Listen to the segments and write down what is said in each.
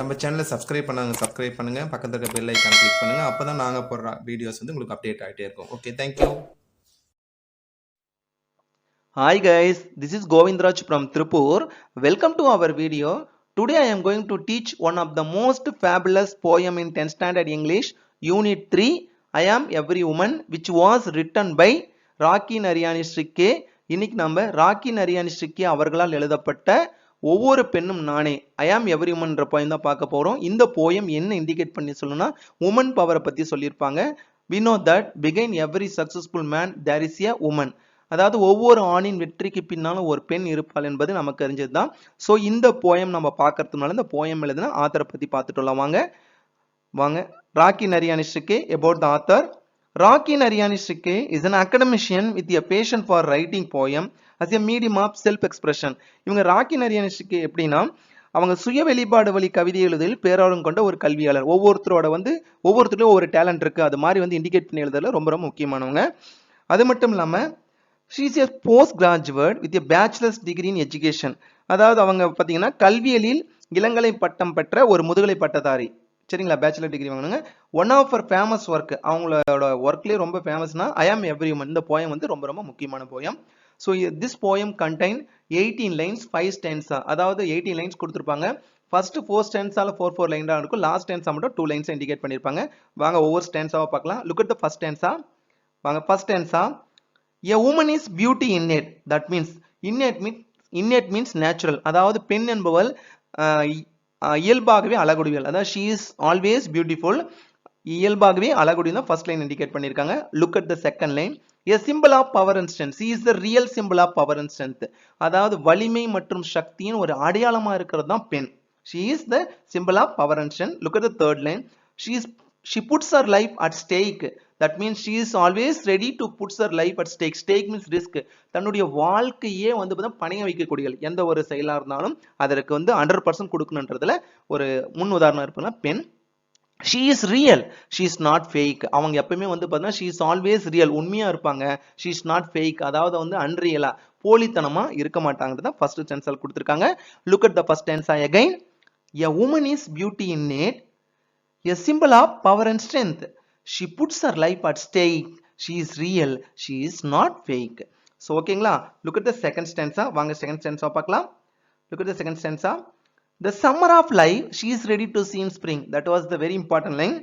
நம்ம சேனலை சப்ஸ்கிரைப் பண்ணுங்க பக்கத்துல இருக்க பெல் ஐக்கான் கிளிக் பண்ணுங்க அப்பதான் நாங்க போடுற வீடியோஸ் வந்து உங்களுக்கு அப்டேட் ஆகிட்டே இருக்கும். Okay, thank you. Hi guys, this is Govindraj from Tripur. Welcome to our video. Today I am going to teach one of the most fabulous poem in 10th standard English, Unit 3, I Am Every Woman, which was written by Rakhi Nariani Shirke. இன்னைக்கு நம்ம ராக்கி நரியானி ஸ்ட்ரிக்கே அவர்களால் எழுதப்பட்ட ஒவ்வொரு பெண்ணும் நானே ஐ ஆம் every உமன்ற poem தான் பார்க்க போறோம். இந்த போயம் என்ன இண்டிகேட் பண்ணி சொல்லணும்னா உமன் பவரை பத்தி சொல்லியிருப்பாங்க. We know that behind every successful man there is a woman. அதாவது ஒவ்வொரு ஆணின் வெற்றிக்கு பின்னாலும் ஒரு பெண் இருப்பாள் என்பது நமக்கு அறிஞ்சதுதான். ஸோ இந்த போயம் நம்ம பார்க்கறதுனால இந்த போயம் எழுதின ஆத்தரை பத்தி பார்த்துட்டோம். வாங்க rakhi Nariani ஸ்ட்ரிக்கே about the author. Rakhi Nariani ஸ்ட்ரிக்கே is an academician with a passion for writing poem as a medium of self expression. இவங்க ராக்கி நரியானி ஸ்ட்ரிக்கே எப்படின்னா அவங்க சுய வெளிப்பாடு வழி கவிதை எழுதில் பேரார்வம் கொண்ட ஒரு கல்வியாளர். ஒவ்வொருத்தருக்கும் ஒவ்வொரு டேலண்ட் இருக்கு, அது மாதிரி வந்து இண்டிகேட் பண்ணி எழுதுறதுல ரொம்ப ரொம்ப முக்கியமானவங்க. அது மட்டும் இல்லாம she is a postgraduate with a bachelor's degree in education. அதாவது அவங்க பார்த்தீங்கன்னா கல்வியலில் இளங்கலை பட்டம் பெற்ற ஒரு முதுகலை பட்டதாரி. சரிங்களா, பேச்சுலர் டிகிரி வாங்கினாங்க. One of our famous work, அவங்களோட ஒர்க்லேயே ரொம்ப ஃபேமஸ்னா ஐ ஆம் எவ்ரி உமன். இந்த போயம் வந்து ரொம்ப ரொம்ப முக்கியமான poem. So this poem contain 18 lines 5 stanza. அதாவது 18 லைன்ஸ் கொடுத்துருப்பாங்க. ஃபர்ஸ்ட் 4 ஸ்டான்ஸால 4 லைன் தான் இருக்கும். லாஸ்ட் ஸ்டான்ஸா மட்டும் 2 லைன்ஸ் இண்டிகேட் பண்ணியிருப்பாங்க. வாங்க ஒவ்வொரு ஸ்டான்ஸாவை பார்க்கலாம். Look at the first stanza. வாங்க first stanza. A woman is beauty innate. That means innate means natural. அதாவது பெண் என்பவள் இயல்பாகவே அழகுடையவள். அதாவது she is always beautiful. இயல்பாகவே அழகுடையவள் தான் ஃபர்ஸ்ட் லைன் இண்டிகேட் பண்ணியிருக்காங்க. Look at the second line. A symbol of power and strength. She is the real symbol of power and strength. அதாவது வலிமை மற்றும் சக்தியின் ஒரு அடையாளமா இருக்கிறது தான் பெண். She is the symbol of power and strength. Look at the third line. She puts her life at stake. That means she is always ready to put her life at stake. Stake means risk. தன்னுடைய வாழ்க்கையே வந்து பணைய வைக்கக்கூடியவள். எந்த ஒரு செயலா இருந்தாலும் அதற்கு வந்து 100% கொடுக்கணுன்றதுல ஒரு முன் உதாரணம் இருப்பதுனா பெண். she is real, she is not fake. அவங்க எப்பவுமே வந்து பார்த்தீங்கன்னா she is always real, உண்மையா இருப்பாங்க. she is not fake, அதாவது வந்து அன்ரியலா போலித்தனமா இருக்க மாட்டாங்கன்றத ஃபர்ஸ்ட் சென்சால் கொடுத்திருக்காங்க. look at the first stanza again. a woman is beauty innate, a symbol of power and strength. She puts her life at stake. She is real, she is not fake. So ஓகேங்களா. look at the second stanza. வாங்க second stanza பார்க்கலாம். look at the second stanza. The summer of life she is ready to see in spring. That was the very important line.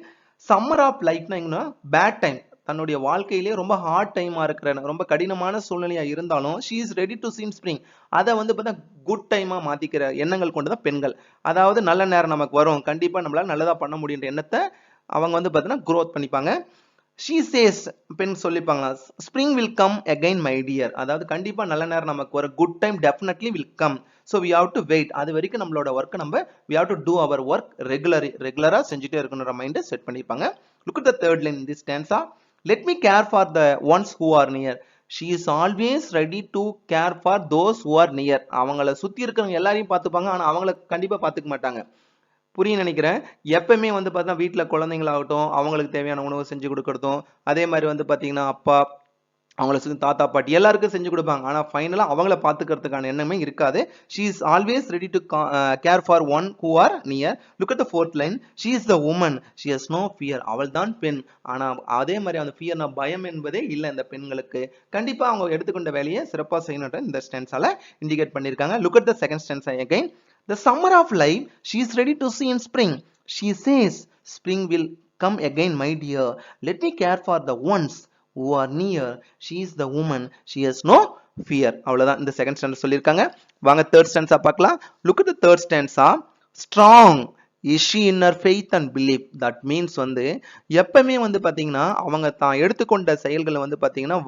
summer of life னா bad time, தன்னுடைய வாழ்க்கையிலே ரொம்ப heart டைமா இருக்கிற ரொம்ப கடினமான சூழ்நிலையா இருந்தாலும் she is ready to see in spring. அதை வந்து பார்த்தா குட் டைமா மாத்திக்கிற எண்ணங்கள் கொண்டுதான் பெண்கள். அதாவது நல்ல நேரம் நமக்கு வரும், கண்டிப்பா நம்மளால நல்லதா பண்ண முடியுன்ற எண்ணத்தை அவங்க வந்து பார்த்தீங்கன்னா growth பண்ணிப்பாங்க. she says, பெண் சொல்லிப்பாங்களா, spring will come again my dear. அதாவது கண்டிப்பா நல்ல நேரம் நமக்கு வரும், good time definitely will come. so we have to wait. அது வரைக்கும் நம்மளோட ஒர்க் நம்ம we have to do our work ரெகுலரா செஞ்சுட்டே இருக்கணும்ன்ற மைண்ட் செட் பண்ணிப்பாங்க. look at the third line in this stanza. let me care for the ones who are near. she is always ready to care for those who are near. அவங்கள சுத்தி இருக்கிறவங்க எல்லாரையும் பார்த்துப்பாங்க, ஆனா அவங்கள கண்டிப்பா பார்த்துக்க மாட்டாங்க. புரிய நினைக்கிறேன். எப்பவுமே வந்து பார்த்தா வீட்டில் குழந்தைங்களாகட்டும் அவங்களுக்கு தேவையான உணவு செஞ்சு கொடுக்கறதும், அதே மாதிரி வந்து பார்த்தீங்கன்னா அப்பா அவங்கள சுற்றி தாத்தா பாட்டி எல்லாருக்கும் செஞ்சு கொடுப்பாங்க. ஆனால் ஃபைனலாக அவங்கள பார்த்துக்கிறதுக்கான எண்ணமே இருக்காது. she is always ready to care for one who are near. look at the fourth line. she is the woman, she has no fear. அவள் தான் பெண், ஆனால் அதே மாதிரி அந்த ஃபியர்னா பயம் என்பதே இல்லை இந்த பெண்களுக்கு. கண்டிப்பாக அவங்க எடுத்துக்கொண்ட வேலையை சிறப்பாக செய்யணுன்ற இந்த ஸ்டான்ஸால இண்டிகேட் பண்ணியிருக்காங்க. look at the second stanza again. the summer of life she is ready to see in spring. she says spring will come again my dear. let me care for the ones who are near. she is the woman, she has no fear. அவ்வளவுதான் இந்த second stanza சொல்லியிருக்காங்க. வாங்க third stanza பார்க்கலாம். look at the third stanza. strong is she in her faith and belief. that means வந்து எப்பவுமே வந்து பாத்தீங்கன்னா அவங்க தான் எடுத்துக்கொண்ட செயல்களை வந்து பாத்தீங்கன்னா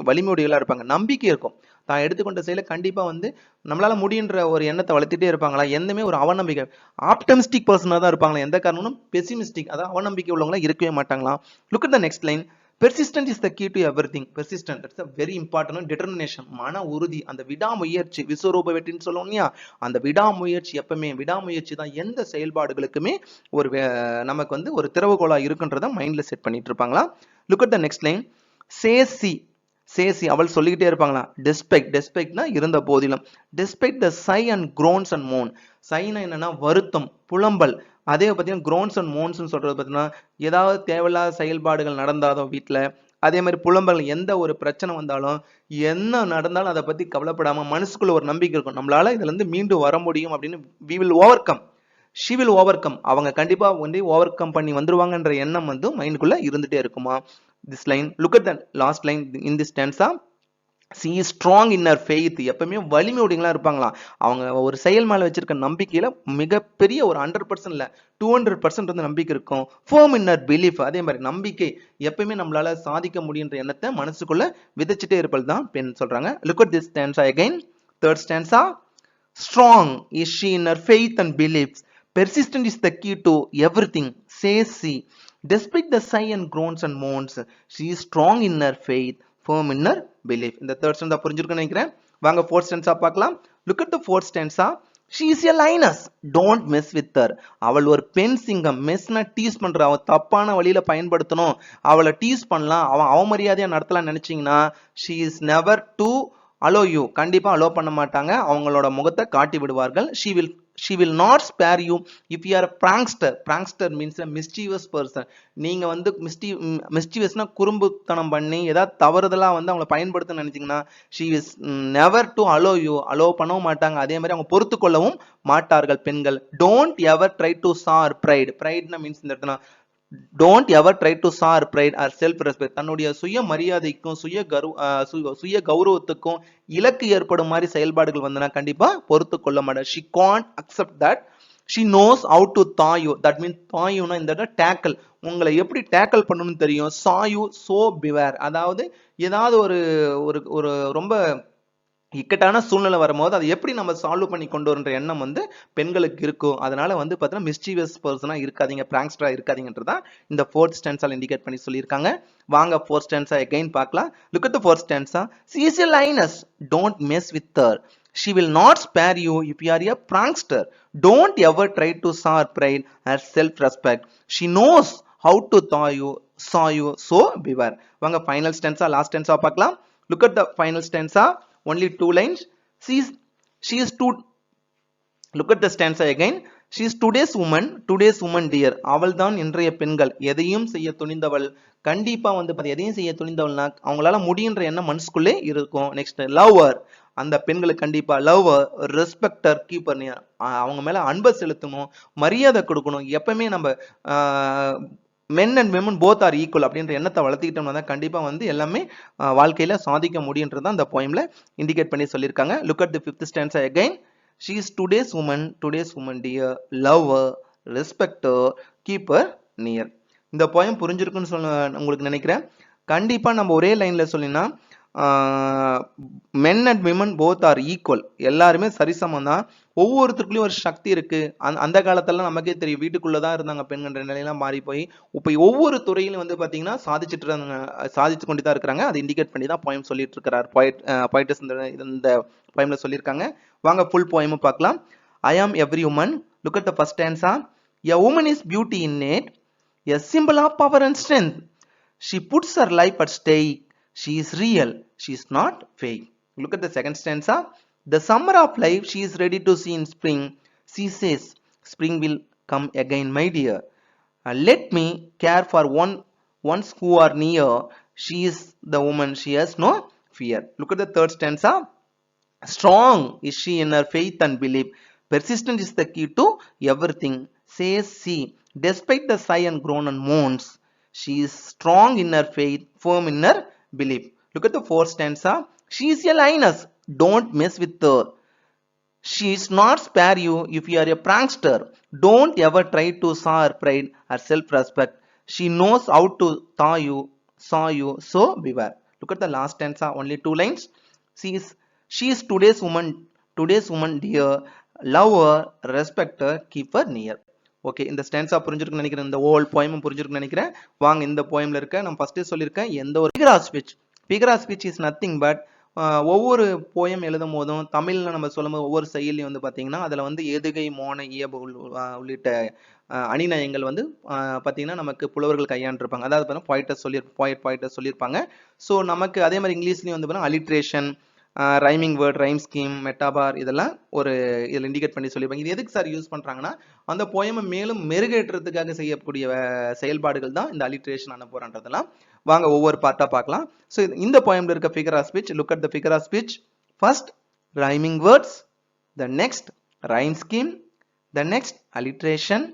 வலிமையுடையவளா இருப்பாங்க, நம்பிக்கை இருக்கும். தான் எடுத்துக்கொண்ட செயலை கண்டிப்பா வந்து நம்மளால முடியுன்ற ஒரு எண்ணத்தை வளர்த்துட்டே இருப்பாங்களா, எந்தமே ஒரு அவநம்பிக்கை ஆப்டமிஸ்டிக் பர்சனா தான் இருப்பாங்களா, எந்த காரணமும் பெசிமிஸ்டிக் அதாவது அவநம்பிக்கை உள்ளவங்களா இருக்கவே மாட்டாங்களா. look at the next line. persistent is the key to everything. persistent, that's a very important. determination, மன உறுதி, அந்த விடாமுயற்சி, விஸ்வரூப வெற்றின்னு சொல்லுவோம் இல்லையா, அந்த விடாமுயற்சி எப்பவுமே விடாமுயற்சி தான் எந்த செயல்பாடுகளுக்குமே ஒரு நமக்கு வந்து ஒரு திறவுகோலா இருக்குன்றத மைண்ட்ல செட் பண்ணிட்டு இருப்பாங்களா. look at the next line. says she, chassis அவள் சொல்லிக்கிட்டே இருப்பாங்களாம். டெஸ்பெக்ட்னா இருந்த போதிலும். டெஸ்பெக்ட் த சை and groans and Mon. China என்னன்னா வருத்தம், புலம்பல். அதே பார்த்தீங்கன்னா groans அண்ட் மோன்ஸ்னு சொல்றது பார்த்தீங்கன்னா ஏதாவது தேவையில்லாத செயல்பாடுகள் நடந்தாதோ வீட்டில், அதே மாதிரி புலம்பல், எந்த ஒரு பிரச்சனை வந்தாலும் என்ன நடந்தாலும் அதை பத்தி கவலைப்படாம மனசுக்குள்ள ஒரு நம்பிக்கை இருக்கும், நம்மளால இதுல இருந்து மீண்டு வர முடியும் அப்படின்னு. we will overcome, she will overcome. அவங்க கண்டிப்பா வந்து ஓவர் கம் பண்ணி வந்துருவாங்கன்ற எண்ணம் வந்து மைண்டுக்குள்ள இருந்துட்டே இருக்குமா. this line, look at the last line in this stanza. she is strong in her faith. எப்பவுமே வலிமை உடையங்களா இருப்பாங்களாம். அவங்க ஒரு செயல் மேல வச்சிருக்க நம்பிக்கையில மிகப்பெரிய ஒரு 100% இல்ல 200% வந்து நம்பிக்கை இருக்கும். firm in her belief. அதே மாதிரி நம்பிக்கை, எப்பவுமே நம்மளால சாதிக்க முடியுன்ற எண்ணத்தை மனசுக்குள்ள விதைச்சிட்டே இருப்பது தான் பெண் சொல்றாங்க. look at this stanza again. third stanza. strong is she in her faith and beliefs. Persistent is the key to everything, says she. Despite the sigh and groans and moans, she is strong in her faith, firm in her belief. இந்த third stanza புரிஞ்சிருக்குன்னு நினைக்கிறேன். வாங்க fourth stanza பார்க்கலாம். Look at the fourth stanza. She is a lioness, don't mess with her. அவள் ஒரு பெண் சிங்கம். மெஸ்னா tease பண்ற, அவ தப்பான வழியில பயன்படுத்தணும், அவளை டீஸ் பண்ணலாம், அவன் அவமரியாதையா நடத்தலாம் நினைச்சீங்கன்னா she is never to allow you. கண்டிப்பா அலோ பண்ண மாட்டாங்க, அவங்களோட முகத்தை காட்டி விடுவார்கள். she will not spare you if you are a prankster. Prankster means a mischievous person. நீங்க வந்து மிஸ்டீவியஸ்னா குறும்புத்தனம் பண்ணி ஏதாவது தவறுதலா வந்து அவங்களை பயன்படுத்த நினைச்சீங்கன்னா she is never to allow you. Allow பண்ணவும் மாட்டாங்க, அதே மாதிரி அவங்க பொறுத்து கொள்ளவும் மாட்டார்கள் பெண்கள். don't ever try to soar pride. prideனா மீன்ஸ் இந்த இடத்துல don't ever try to soar pride or self respect. தன்னுடைய சுய மரியாதைக்கும் சுய கௌரவத்துக்கும் இலக்கு ஏற்படும் மாதிரி செயல்பாடுகள் வந்தனா கண்டிப்பா பொறுத்து கொள்ள மாட்டார். she can't accept that. she knows how to thaw you. that means thaw youனா இந்த இடத்துல tackle, உங்களை எப்படி டேக்கிள் பண்ணணும்னு தெரியும். saw you, so beware. அதாவது ஏதாவது ஒரு ரொம்ப இக்கட்டான சூழ்நிலை வரும்போது அதை எப்படி நம்ம சால்வ் பண்ணி கொண்டு வரன்ற எண்ணம் வந்து பெண்களுக்கு இருக்கும். அதனால வந்து பார்த்தீங்கன்னா மிஸ்டீவியஸ் பர்சனா இருக்காதீங்க, பிராங்க்ஸ்டரா இருக்காதீங்கன்றதா இந்த ஃபோர்த் ஸ்டான்ஸால இண்டிகேட் பண்ணி சொல்லியிருக்காங்க. வாங்க ஃபோர்த் ஸ்டான்ஸா அகைன் பார்க்கலாம். Look at the fourth stanza. she is a lioness, don't mess with her. she will not spare you if you are a prankster. don't ever try to soar pride or self respect. she knows how to saw you, so beware. வாங்க final stanza last stanza பார்க்கலாம். Look at the final stanza. only 2 lines. she is to look at the stanza again. she is today's woman dear. அவள் தான் இன்றைய பெண்கள், எதையும் செய்ய துணிந்தவள். கண்டிப்பா வந்து எதையும் செய்ய துணிந்தவள்னா அவங்களால முடியுன்ற எண்ணம் மனசுக்குள்ளே இருக்கும். Next lover. அந்த பெண்களுக்கு கண்டிப்பா லவ்வர், ரெஸ்பெக்டர், கீப்பர். அவங்க மேல அன்பை செலுத்தணும், மரியாதை கொடுக்கணும். எப்பவுமே நம்ம men and women both are equal அப்படின்ற எண்ணத்தை வளர்த்திக்கிட்டோம்னா தான் கண்டிப்பா வந்து எல்லாமே வாழ்க்கையில சாதிக்க முடியுன்றது அந்த போயம்ல இண்டிகேட் பண்ணி சொல்லியிருக்காங்க. Look at the fifth stanza again. she is today's woman dear, love her, respect her, keep her near. இந்த போயம் புரிஞ்சிருக்குன்னு உங்களுக்கு நினைக்கிறேன். கண்டிப்பா நம்ம ஒரே லைன்ல சொல்லினா men and women both are equal. எல்லாருமே சரிசமம் தான். ஒவ்வொருத்தருக்குள்ளயும் ஒரு சக்தி இருக்கு. அந்த காலத்துல நமக்கே தெரியும், வீட்டுக்குள்ளதான் இருந்தாங்க பெண்கள்ன்ற நிலையெல்லாம் மாறி போய் இப்ப ஒவ்வொரு துறையிலும் வந்து பாத்தீங்கன்னா சாதிச்சு கொண்டு தான் இருக்கிறாங்க. அதை இண்டிகேட் பண்ணி தான் போயம் சொல்லிட்டு இருக்கிறார் poetess இந்த போயம்ல சொல்லியிருக்காங்க. வாங்க ஃபுல் போயமும் பார்க்கலாம். I am every woman. Look at the first stanza. A woman is beauty innate, a symbol of power and strength. She puts her life at stake. She is real, she is not fake. Look at the second stanza. The summer of life she is ready to see in spring. She says, spring will come again, my dear. Let me care for ones who are near. She is the woman, she has no fear. Look at the third stanza. Strong is she in her faith and belief. Persistent is the key to everything, says she. Despite the sigh and groan and moans, she is strong in her faith, firm in her belief. Look at the fourth stanza. she is a lioness, don't mess with her. she is not spare you if you are a prankster. don't ever try to soar her pride or self respect. she knows how to saw you, so beware. Look at the last stanza, only 2 lines. she is today's woman dear, love her, respect her, keep her near. Okay, இந்த stanza புரிஞ்சிருக்குன்னு நினைக்கிறேன். இந்த whole போயமும் புரிஞ்சிருக்குன்னு நினைக்கிறேன். வாங்க இந்த போயம்ல இருக்க நான் ஃபர்ஸ்டே சொல்லியிருக்கேன், எந்த ஒரு figure of speech is nothing but ஒவ்வொரு போயம் எழுதும் போதும் தமிழ்ல நம்ம சொல்லும்போது ஒவ்வொரு செயலையும் வந்து பாத்தீங்கன்னா அதுல வந்து எதுகை மோனை இயல்பு உள்ளிட்ட அணிநயங்கள் வந்து பாத்தீங்கன்னா நமக்கு புலவர்கள் கையாண்டிருப்பாங்க. அதாவது பாத்தீங்கன்னா பாயிட்டஸ் சொல்லியிருப்பாங்க. ஸோ நமக்கு அதே மாதிரி இங்கிலீஷ்லயும் வந்து பாத்தீங்கன்னா alliteration, rhyming word, rhyme scheme, metaphor இதெல்லாம் ஒரு இதில் இண்டிகேட் பண்ணி சொல்லியிருப்பாங்க. இது எதுக்கு சார் யூஸ் பண்றாங்கன்னா அந்த போயமை மேலும் மெருகேற்றத்துக்காக செய்யக்கூடிய செயல்பாடுகள் தான் இந்த அலிட்ரேஷன் அனஃபோரான்றதெல்லாம். வாங்க ஒவ்வொரு பார்ட்டா பார்க்கலாம். ஸோ இந்த போயம்ல இருக்க figure of speech, look at the figure of speech. First rhyming words, the next rhyme scheme, the next alliteration,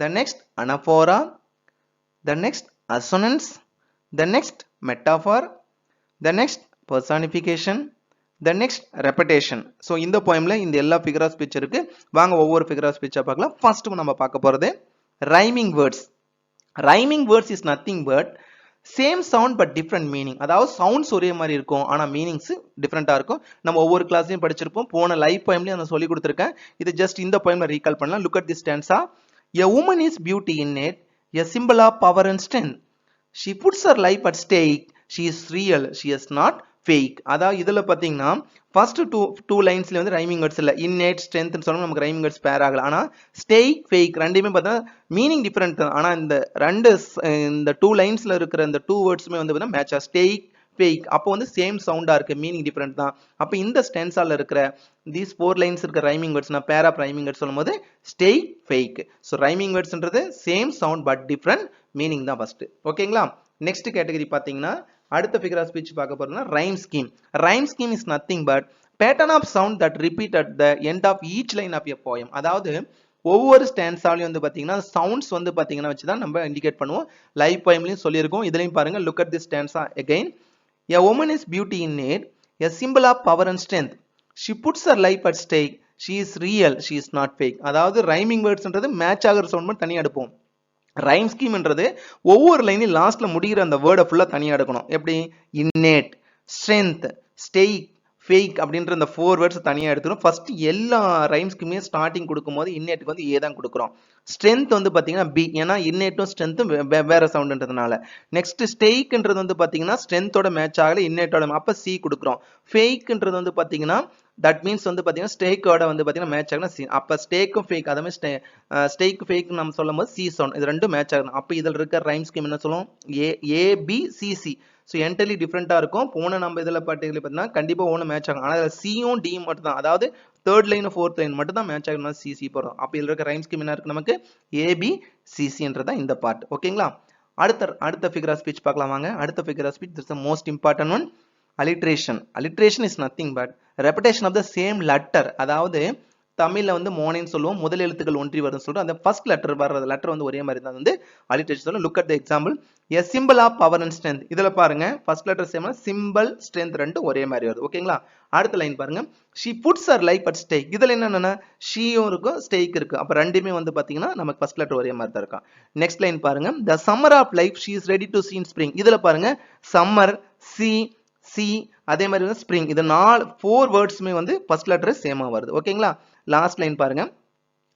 the next anaphora, the next assonance, the next metaphor, the next personification, the next repetition. So இந்த poemல இந்த எல்லா figure of speech இருக்கு. வாங்க ஒவ்வொரு figure of speech பார்க்கலாம். First நம்ம பார்க்க போறது rhyming words. Rhyming words is nothing but same sound but different meaning. அதாவது சவுண்ட்ஸ் ஒரே மாதிரி இருக்கும் ஆனா மீனிங்ஸ் டிஃப்ரெண்டா இருக்கும். நம்ம ஒவ்வொரு கிளாஸ்லயும் படிச்சிருப்போம். போன லைவ் போயம்லயும் நான் சொல்லி கொடுத்துருக்கேன். இது ஜஸ்ட் இந்த போயம்ல ரீகால் பண்ணலாம். Look at this stanza. A woman is beauty innate, a symbol of power and strength. She puts her life at stake. She is real. She is not fake. அதாவது இதுல பாத்தீங்கன்னா first two லைன்ஸ்ல வந்து rhyming words இல்ல. innate, strength சொன்னா நமக்கு rhyming words பேர் ஆகல. ஆனா stake, fake ரெண்டுமே பார்த்தா மீனிங் டிஃபரெண்ட் தான். ஆனா இந்த டூ லைன்ஸ்ல இருக்கிற இந்த டூ வேர்ட்ஸ்மே வந்து பார்த்தா மேட்ச். stake, fake அப்போ வந்து சேம் சவுண்டா இருக்கு, மீனிங் டிஃபரெண்ட் தான். அப்போ இந்த ஸ்டென்ஸால இருக்கிற these 4 lines இருக்க ரைமிங் வேர்ட்ஸ் நான் பேர் ஆஃப் ரைமிங் வேர்ட்ஸ் சொல்லும்போது stay, fake. ஸோ ரைமிங் வேர்ட்ஸ்ன்றது same sound but different meaning தான் ஃபர்ஸ்ட். ஓகேங்களா. நெக்ஸ்ட் கேட்டகரி பாத்தீங்கன்னா அடுத்த ஃபிகர் ஆஃப் ஸ்பீச் பார்க்க போறோம்னா rhyme scheme. Rhyme scheme is nothing but pattern of sound that repeat at the end of each line of a poem. அதாவது ஒவ்வொரு ஸ்டான்ஸாலையும் வந்து பாத்தீங்கன்னா சவுண்ட்ஸ் வந்து பாத்தீங்கன்னா வச்சுதான் நம்ம இண்டிகேட் பண்ணுவோம். லைவ் போயம்லயும் சொல்லியிருக்கோம். இதுலயும் பாருங்க. Look at this stanza again. A woman is beauty innate, a symbol of power and strength. She puts her life at stake. She is real. She is not fake. அதாவது rhyming வேர்ட்ஸ்ன்றது match ஆகிற sound மட்டும் தனியா எடுப்போம். Rhyme ஸ்கீம்ன்றது ஒவ்வொரு லைனையும் லாஸ்ட்ல முடிகிற அந்த வேர்டை ஃபுல்லா தனியா எடுக்கணும். எப்படி innate, strength, stake, fake அப்படின்ற இந்த 4 வேர்ட்ஸ் தனியா எடுத்துரும். ஃபர்ஸ்ட் எல்லா ரைம் ஸ்கீமே ஸ்டார்டிங் கொடுக்கும்போது இன்னேட்டுக்கு வந்து ஏ தான் கொடுக்குறோம். ஸ்ட்ரென்த் வந்து பாத்தீங்கன்னா பி, ஏன்னா இன்னேட்டும் ஸ்ட்ரென்த்தும் வேற சவுண்ட்ன்றதுனால. நெக்ஸ்ட் ஸ்டேக்ன்றது வந்து பாத்தீங்கன்னா ஸ்ட்ரென்த்தோட மேட்ச் ஆகல, இன்னேட்டோட அப்ப சி கொடுக்குறோம். ஃபேக்ன்றது வந்து பாத்தீங்கன்னா தட் மீன்ஸ் வந்து பாத்தீங்கன்னா ஸ்டேக்கோட வந்து பாத்தீங்கன்னா மேட்ச் ஆகணும் சி. அப்ப ஸ்டேக்கும் ஃபேக், அதே மாதிரி ஸ்டேக் ஃபேக் நம்ம சொல்லும் போது சி சவுண்ட், இது ரெண்டும் மேட்ச் ஆகணும். அப்ப இதுல இருக்க ரைம் ஸ்கீம் என்ன சொல்லுவோம்? A B C C. So entirely டிஃப்ரெண்டா இருக்கும். போன நம்ம இதில் பார்த்தீங்கன்னா கண்டிப்பா ஒன்று மேட்ச் ஆகும். ஆனால் சியும் டி மட்டும் தான், அதாவது தேர்ட் லைன் ஃபோர்த் லைன் மட்டும் தான் மேட்ச் ஆகணும். சிசி போகிறோம். அப்போ இதில் இருக்க ரைம் ஸ்கீம் என்ன இருக்கு நமக்கு? ஏபி சிசின்றதா இந்த பார்ட். ஓகேங்களா. அடுத்த ஃபிகர் ஆஃப் ஸ்பீச் பார்க்கலாம் வாங்க. அடுத்த figure of speech is the most important one. Alliteration. Alliteration is nothing but repetition of the same letter. அதாவது தமிழ்ல வந்து மோனைன்னு சொல்லுவோம், முதல் எழுத்துக்கள் ஒன்றி வருதுன்னு சொல்லிட்டு அந்த ஃபர்ஸ்ட் லெட்டர் வர்றது லெட்டர் வந்து ஒரே மாதிரி தான் வந்து அலிட்ரேஷன் சொல்லுவோம். Look at the example. A simple of power and strength. இதுல பாருங்க first letter same, simple strength ரெண்டும் ஒரே மாதிரி வருது. ஓகேங்களா. அடுத்த லைன் பாருங்க. She puts her life at stake. இதுல என்னன்னா ஷீயும் இருக்கும் ஸ்டேக் இருக்கு. அப்ப ரெண்டுமே வந்து பாத்தீங்கன்னா நமக்கு ஃபர்ஸ்ட் லெட்டர் ஒரே மாதிரி தான் இருக்கும். நெக்ஸ்ட் லைன் பாருங்க. The summer of life she is ready to see in spring. இதுல பாருங்க சம்மர், சி அதே மாதிரி வந்து ஸ்ப்ரிங். இது 4 வேர்ட்ஸ்மே வந்து ஃபர்ஸ்ட் லெட்டர் சேமா வருது. ஓகேங்களா. லாஸ்ட் லைன் பாருங்க.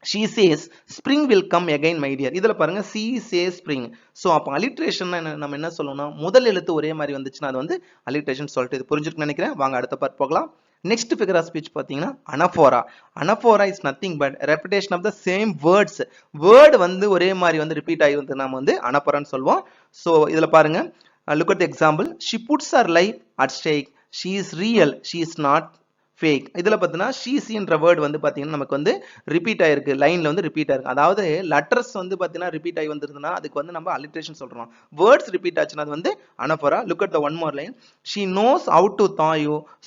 she says spring will come again my dear. இதுல பாருங்க she says spring. சோ அப்ப அலிட்ரேஷன் நம்ம என்ன சொல்லணும்னா முதல் எழுத்து ஒரே மாதிரி வந்துச்சுன்னா அது வந்து அலிட்ரேஷன் சொல்லிட்டு இது புரிஞ்சிருக்குன்னு நினைக்கிறேன். வாங்க அடுத்த பார்ட் போகலாம். நெக்ஸ்ட் ஃபிகர் ஆஃப் ஸ்பீச் பாத்தீங்கன்னா anaphora. Anaphora is nothing but repetition of the same words. Word வந்து ஒரே மாதிரி வந்து ரிப்பீட் ஆகி வந்து நாம வந்து அனஃபோரான்னு சொல்லுவோம். சோ இதுல பாருங்க. Look at the example. She puts her life at stake. She is real. She is not fake. இதுல பார்த்தீங்கன்னா ஷீசின்ற வேர்ட் வந்து பாத்தீங்கன்னா நமக்கு வந்து ரிப்பீட் ஆயிருக்கு, லைன்ல வந்து ரிப்பீட் ஆயிருக்கு. அதாவது லெட்டர்ஸ் வந்து பாத்தீங்கன்னா ரிப்பீட் ஆகி வந்திருந்ததுன்னா அதுக்கு வந்து நம்ம அலிட்ரேஷன் சொல்றோம். வேர்ட்ஸ் ரிப்பீட் ஆச்சுன்னா அது வந்து anaphora. Look at the one more line. She nose have to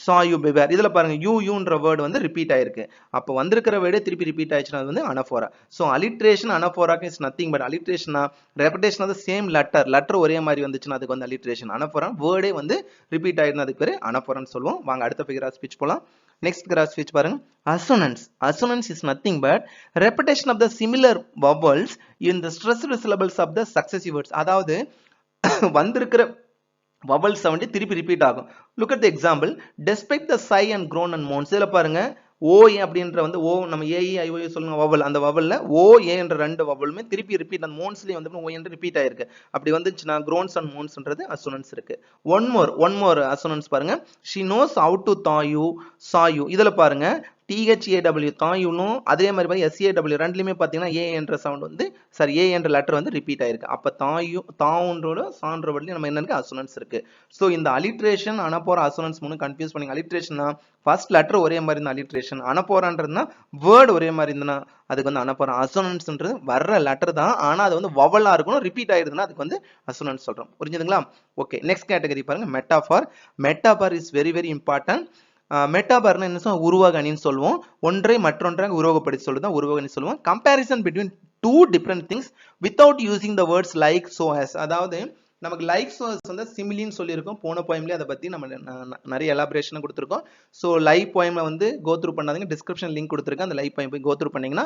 saw you beware. இதுல பாருங்க யூன்ற வேர்ட் வந்து ரிப்பீட் ஆயிருக்கு. அப்போ வந்திருக்கிற வேர்டே திருப்பி ரிப்பீட் ஆயிடுச்சுன்னா அது வந்து அனஃபோரா. சோ அலிட்ரேஷன் அனஃபோராக்கு இஸ் நத்திங் பட் அலிட்ரேஷனா repetition of the same letter ஒரே மாதிரி வந்துச்சுன்னா அதுக்கு வந்து அலிட்ரேஷன். அனஃபோரா வேர்டே வந்து ரிப்பீட் ஆயிருந்தா அதுக்கு பேரு அனஃபோரான்னு சொல்லுவோம். வாங்க அடுத்த ஃபிகர் ஆஃப் ஸ்பீச் போலாம். Next figure of speech பாருங்க. Assonance. Assonance is nothing but repetition of the similar vowels in the stressed syllables of the successive words. அதாவது வந்திருக்கிற vowel sound திருப்பி ரிப்பீட் ஆகும். Look at the example. Despite the sigh and groan and moans. இதுல பாருங்க OA அப்படின்ற வந்து ஓ நம்ம AE IOA சொல்லுங்க வவல், அந்த வவல்ல ஓஏ என்ற ரெண்டு வவலுமே திருப்பி ரிப்பீட் அந்த மோன்ஸ்லயே வந்து ஓ என்று ரிப்பீட் ஆயிருக்கு. அப்படி வந்துச்சுன்னா குரோன்ஸ் அண்ட் மோன்ஸ்ன்றது அசோனன்ஸ் இருக்கு. ஒன் மோர் அசோனன்ஸ் பாருங்க. she knows how to thaw you saw you. இதுல பாருங்க THAW தாயுனும் அதே மாதிரி பாருங்க SAW ரெண்டுலயுமே பாத்தீங்கன்னா ஏ என்ற சவுண்ட் வந்து சாரி ஏ என்ற லெட்டர் வந்து ரிப்பீட் ஆயிருக்கு. அப்ப தாவுன்றோட சான்ற வேர்ட்லயும் நம்ம என்ன இருக்கு அசோனன்ஸ் இருக்கு. சோ இந்த அலிட்ரேஷன் அனபோரா அசோனன்ஸ் மூணு கன்ஃபியூஸ் பண்ணீங்க. அலிட்ரேஷன்னா ஃபர்ஸ்ட் லெட்டர் ஒரே மாதிரி இருந்தா அலிட்ரேஷன், அனபோரான்றதுனா வேர்ட் ஒரே மாதிரி இருந்தனா அதுக்கு வந்து அனபோரா. அசோனன்ஸ்ன்றது வர்ற லெட்டர் தான், ஆனா அது வந்து வவலா இருக்கணும், ரிப்பீட் ஆயிருதுன்னா அதுக்கு வந்து அசோனன்ஸ் சொல்றோம். புரிஞ்சுதுங்களா? ஓகே, நெக்ஸ்ட் கேட்டகரி பாருங்க மெட்டாஃபார். மெட்டாஃபார் இஸ் வெரி வெரி இம்பார்ட்டன்ட். மெட்டாபார்னா என்ன சொல்லுவோம், உருவக அணின்னு சொல்லுவோம். ஒன்றை மற்றொன்றாக உருவகப்படுத்தி சொல்லுதான் உருவக அணி சொல்லுவோம். Comparison between two different things without using the words like so as. அதாவது நமக்கு லைக் சோ ஆஸ் வந்து சிமிலின்னு சொல்லியிருக்கோம். போன போயம்லேயே அதை பத்தி நம்ம நிறைய எலாபரேஷன் கொடுத்துருக்கோம். ஸோ லைவ் போயமை வந்து கோ த்ரூ பண்ணாதீங்க, டிஸ்கிரிப்ஷன் லிங்க் கொடுத்துருக்கேன். அந்த லைவ் போயம் போய் கோ த்ரூ பண்ணீங்கன்னா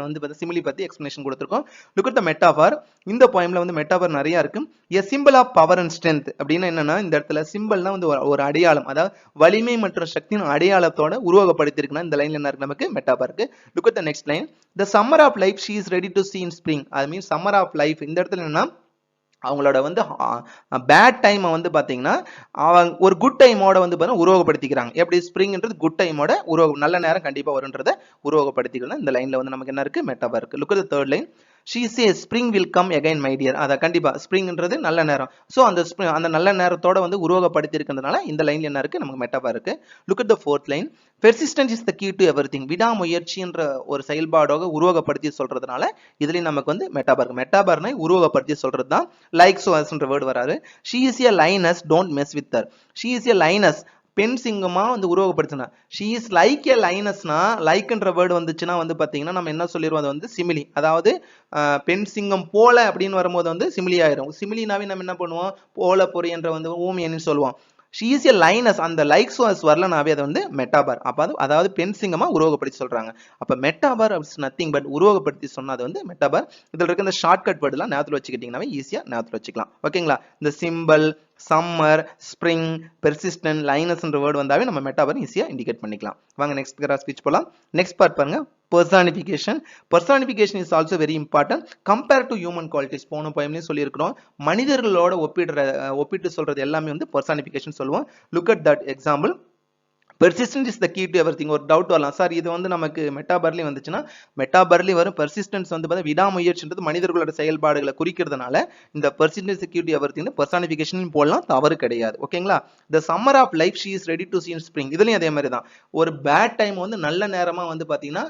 வந்து சிமிலி பத்தி எக்ஸ்பிளேஷன் கொடுத்துருக்கோம். Look at the metaphor. இந்த போயம்ல வந்து மெட்டாஃபார் நிறைய இருக்கு. A simple of power and strength அப்படின்னா என்னன்னா, இந்த இடத்துல சிம்பிள்னா வந்து ஒரு அடையாளம், அதாவது வலிமை மற்றும் சக்தியின் அடையாளத்தோட உருவகப்படுத்திருக்குன்னா இந்த லைன்ல என்ன இருக்கு நமக்கு மெட்டாஃபார் இருக்கு. Look at the next line. The summer of life she is ready to see in spring. அது மீன்ஸ் சம்மர் ஆஃப் லைஃப் இந்த இடத்துல என்னன்னா அவங்களோட வந்து பேட் டைமை வந்து பாத்தீங்கன்னா அவங்க ஒரு குட் டைமோட வந்து பாத்தீங்கன்னா உருவகப்படுத்திக்கிறாங்க. எப்படி ஸ்ப்ரிங்ன்றது குட் டைமோட நல்ல நேரம் கண்டிப்பா வரும்ன்றத உருவகப்படுத்திக்கலாம். இந்த லைன்ல வந்து நமக்கு என்ன இருக்கு மெட்டாஃபார் இருக்கு. Look at the third line. she says spring will come again my dear. அத கண்டிப்பா ஸ்ப்ரிங்ன்றது நல்ல நேரம். சோ அந்த நல்ல நேரத்தோட வந்து உருவகப்படுத்தி இருக்கிறதுனால இந்த லைன்ல என்ன இருக்கு நமக்கு மெட்டாஃபார் இருக்கு. Look at the fourth line. persistence is the key to everything. விடாமுயற்சின்ற ஒரு செயல்பாடாக உருவகப்படுத்தி சொல்றதுனால இதுலயும் நமக்கு வந்து மெட்டாஃபார் இருக்கு. மெட்டாஃபார்னா உருவகப்படுத்தி சொல்றது தான் லைக் சோ அஸ்ன்ற வேர்ட் வராது. she is a lioness, don't mess with her. she is a lioness பெண் சிங்கமா வந்து உருவகப்படுத்தினா. she is like a lionessனா லைக்ன்ற வேர்டு வந்துச்சுன்னா வந்து பாத்தீங்கன்னா நம்ம என்ன சொல்லிடுவோம், அது வந்து சிமிலி. அதாவது பெண் சிங்கம் போல அப்படின்னு வரும்போது வந்து சிமிலி ஆயிரும். சிமிலினாவே நம்ம என்ன பண்ணுவோம், போல பொறி என்ற வந்து ஊமியன்னு சொல்லுவோம். she is a lioness, அந்த லைக் சோ அஸ் வரலனாவே அது வந்து மெட்டாபார். அப்ப அதாவது பெண் சிங்கமா உருவகப்படுத்தி சொல்றாங்க. அப்ப மெட்டாபார் இஸ் நத்திங் பட் உருவகப்படுத்தி சொன்னா அது வந்து மெட்டாபார். இதுல இருக்க இந்த ஷார்ட்கட் வேர்ட் எல்லாம் ஞாபகத்துல வச்சுக்கிட்டீங்கன்னாவே ஈஸியா ஞாபகத்துல வச்சுக்கலாம். ஓகேங்களா? இந்த சிம்பிள், சம்மர், ஸ்ப்ரிங், பெர்சிஸ்டன்ட், லைனஸ்ன்ற வேர்ட் வந்தாவே நம்ம மெட்டாபார் ஈஸியா இண்டிகேட் பண்ணிக்கலாம். வாங்க நெக்ஸ்ட் பேராகிராஃப் ஸ்பீச் போலாம். நெக்ஸ்ட் பார்ட் பாருங்க. personification. Personification is also very important compared to human qualities. போன போயம்லயும் சொல்லியிருக்கிறோம், மனிதர்களோட ஒப்பிட்டு சொல்றது எல்லாமே வந்து personification சொல்லுவோம். look at that example. persistence is the key to everything. ஒரு டவுட் வரலாம், சார் இது வந்து நமக்கு மெட்டாபர்லி வந்துச்சுன்னா மெட்டாபர்லி வரும். பெர்சிஸ்டன்ஸ் வந்து பார்த்தா விடாமுயற்சின்றது மனிதர்களோட செயல்பாடுகளை குறிக்கிறதுனால இந்த persistence is the key to everything personification போடலாம், தவறு கிடையாது. ஓகேங்களா? the summer of life she is ready to see in spring. இதுலயும் அதே மாதிரி தான். ஒரு பேட் டைம் வந்து நல்ல நேரமா வந்து பாத்தீங்கன்னா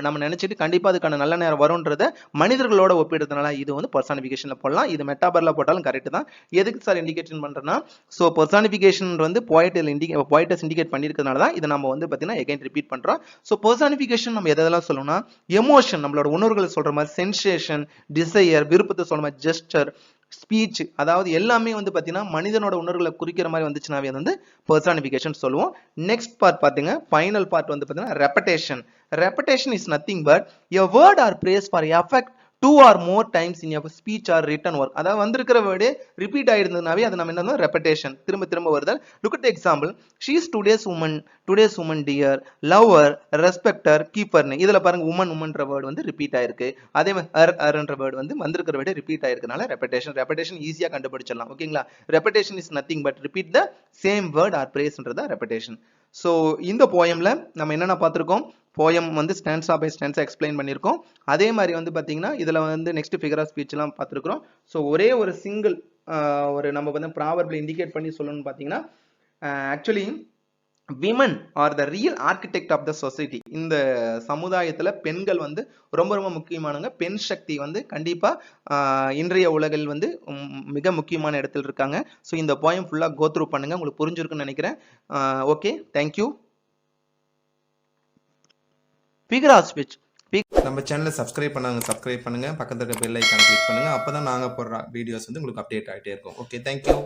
நம்ம நினைச்சிட்டு கண்டிப்பா அதுக்கான நல்ல நேரம் வரும்ன்றத மனிதர்களோட ஒப்பிடுறதுனால இது வந்து பர்சானிஃபிகேஷன்ல போடலாம். இது மெட்டாபர்ல போட்டாலும் கரெக்ட் தான். எதுக்கு சார் இண்டிகேஷன் பண்றேன்னா, சோ பர்சானிஃபிகேஷன் வந்து போய்டஸ் இண்டிகேட் பண்ணி இருக்கிறதுனால தான் இதை நம்ம வந்து பாத்தீங்கன்னா எகைன் ரிப்பீட் பண்றோம். சோ பர்சானிஃபிகேஷன் நம்ம எதெல்லாம் சொல்லணும்னா, எமோஷன் நம்மளோட உணர்வுகளை சொல்ற மாதிரி, சென்சேஷன், டிசையர் விருப்பத்தை சொல்ற மாதிரி, ஜெஸ்டர், ஸ்பீச், அதாவது எல்லாமே வந்து பாத்தீங்கன்னா மனிதனோட உணர்வுகளை குறிக்கிற மாதிரி வந்துச்சுனாவே வந்து பர்சானிஃபிகேஷன் சொல்லுவோம். நெக்ஸ்ட் பார்ட் பாத்தீங்க, ஃபைனல் பார்ட் வந்து பாத்தீங்கன்னா ரெப்படேஷன். ரெப்படேஷன் is nothing but a word or phrase for effect 2 or more times in your speech or written work. அதாவது வந்திருக்கிற வேர்டு ரிப்பீட் ஆயிருந்ததுனாவே அது நம்ம என்ன ரெப்படேஷன், திரும்ப திரும்ப வருதல். Look at the example. she is today's woman dear, love her, respect her, keep her. இதுல பாருங்க womanன்ற வேர்டு வந்து ரிப்பீட் ஆயிருக்கு. அதே மாதிரி herன்ற வேர்டு வந்து வந்திருக்கிற வேர்டு ரிப்பீட் ஆயிருக்கனால ரெப்படேஷன் ஈஸியா கண்டுபிடிச்சிடலாம். ஓகேங்களா? Repetition is nothing but repeat the same word or பிரேஸ்ன்றத ரெப்படேஷன். சோ இந்த போயம்ல நம்ம என்னென்ன பார்த்திருக்கோம், போயம் வந்து ஸ்டான்ஸா பை ஸ்டான்ஸா எக்ஸ்பிளைன் பண்ணியிருக்கோம். அதே மாதிரி வந்து பாத்தீங்கன்னா இதுல வந்து நெக்ஸ்ட் ஃபிகர் ஆஃப் ஸ்பீச் எல்லாம் பார்த்திருக்கிறோம். ஸோ ஒரே ஒரு சிங்கிள் ஒரு நம்ம வந்து ப்ராவர்பில் இண்டிகேட் பண்ணி சொல்லணும்னு பாத்தீங்கன்னா, actually women are the real architect of the society. இந்த சமுதாயத்துல பெண்கள் வந்து ரொம்ப ரொம்ப முக்கியமானவங்க. பெண் சக்தி வந்து கண்டிப்பா இன்றைய உலகில் வந்து மிக முக்கியமான இடத்துல இருக்காங்க. ஸோ இந்த போயம் ஃபுல்லா கோ த்ரூ பண்ணுங்க, உங்களுக்கு புரிஞ்சிருக்குன்னு நினைக்கிறேன். Okay, thank you. Figure of speech. நம்ம சேனலை சப்ஸ்கிரைப் பண்ணுங்க, பக்கத்துல இருக்க பெல் ஐக்கான் கிளிக் பண்ணுங்க. அப்பதான் நாங்க போடுற வீடியோஸ் வந்து உங்களுக்கு அப்டேட் ஆகிட்டே இருக்கும். Okay, thank you.